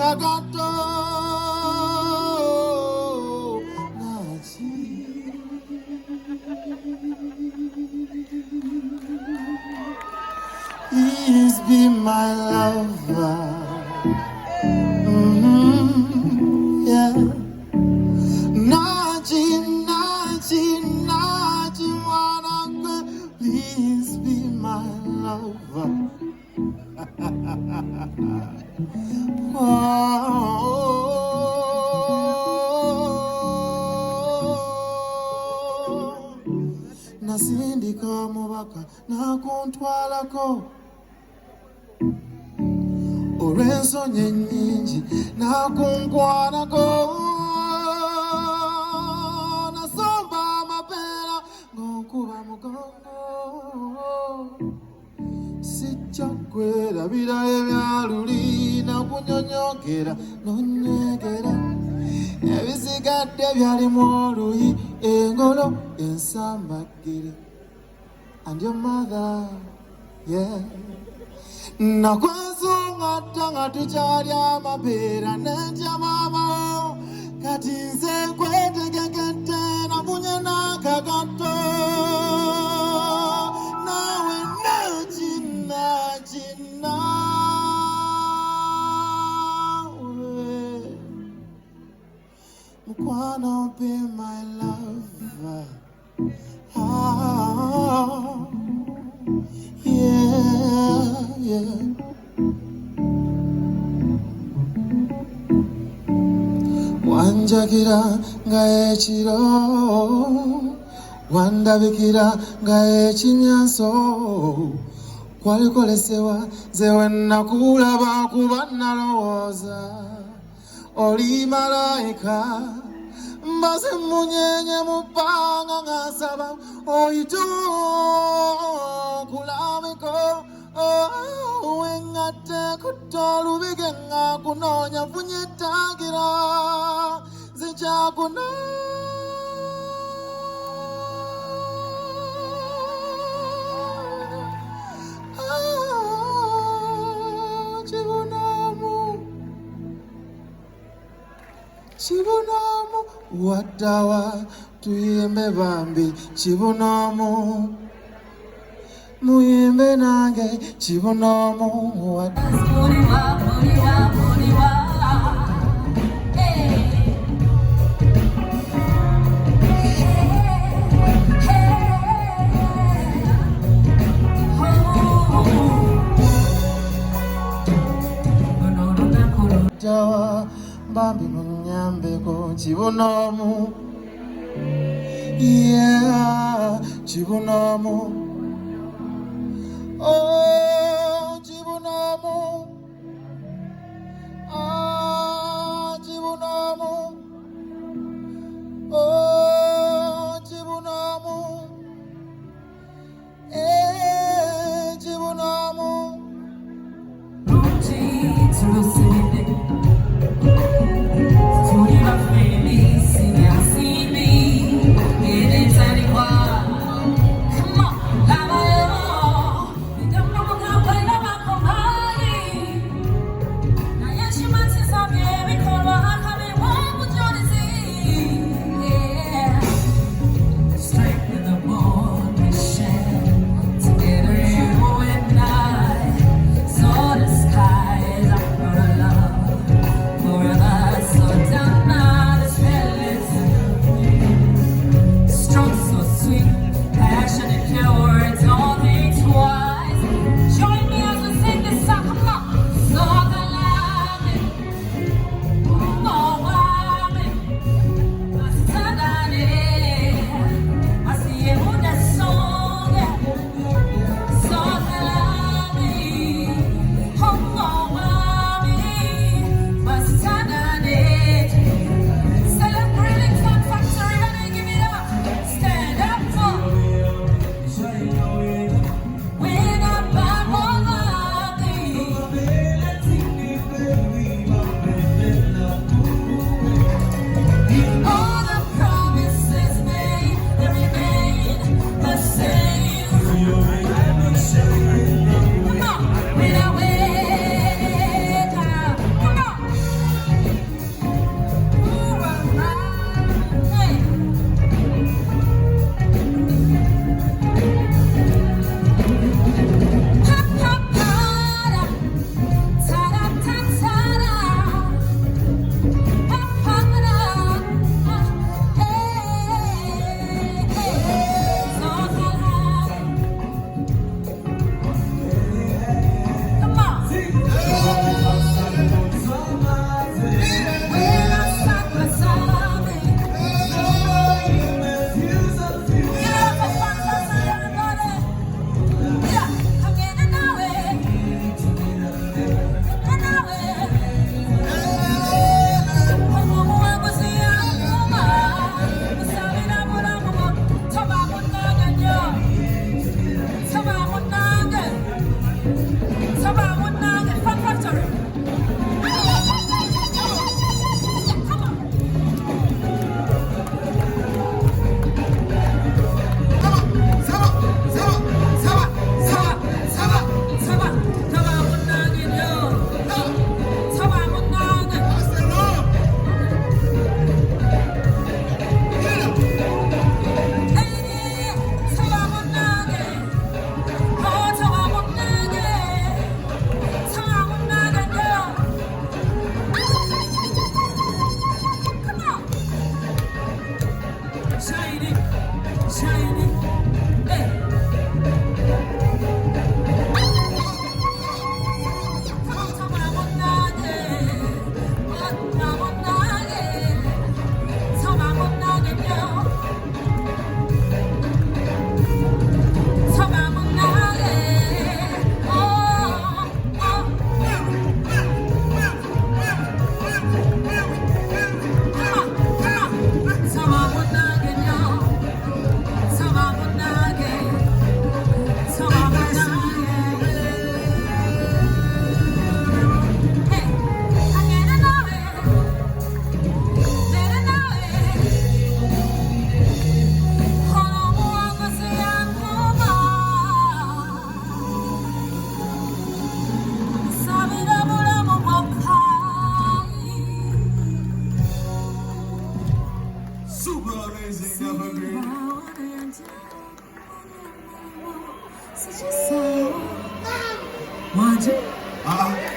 kagato He's been my lover. Yeah. Naji, Naji, Naji, wanna please be my lover. Nasindika mubaka nakuntwalako olw'ensonyi ennyingi nakunkwanako nasomba amapeera ng'onkuba mugongo sijja kwerabira ebyaluli nakunyonyogera nonywegera ebisigadde byalimu oluyi engolo ensambagire and your mother yeah nakwesongatta nga tukyali amabeera netya maamawo kati nze nkwetegekette nakunye n'akagato nawe nakinawe mukwano be my lover yeah wanjagira nga ekiro wandabikira nga ekinyanso kwalikolesebwa ze wennakulaba kuba nalowooza oli malayika mbaze munyenye mu bbanga ng'asaba oyite okulabiko wengatte kutta olubige nga kunoonya funye ettagira zikyakuna Chibunomu watawa tuyimbe bambi chibunomu muyimbe nange chibunomu watawa bambi munyambeko chibunomu yeah chibunomu oh chibunomu chibunomu oh chibunomu chibunomu Watch it.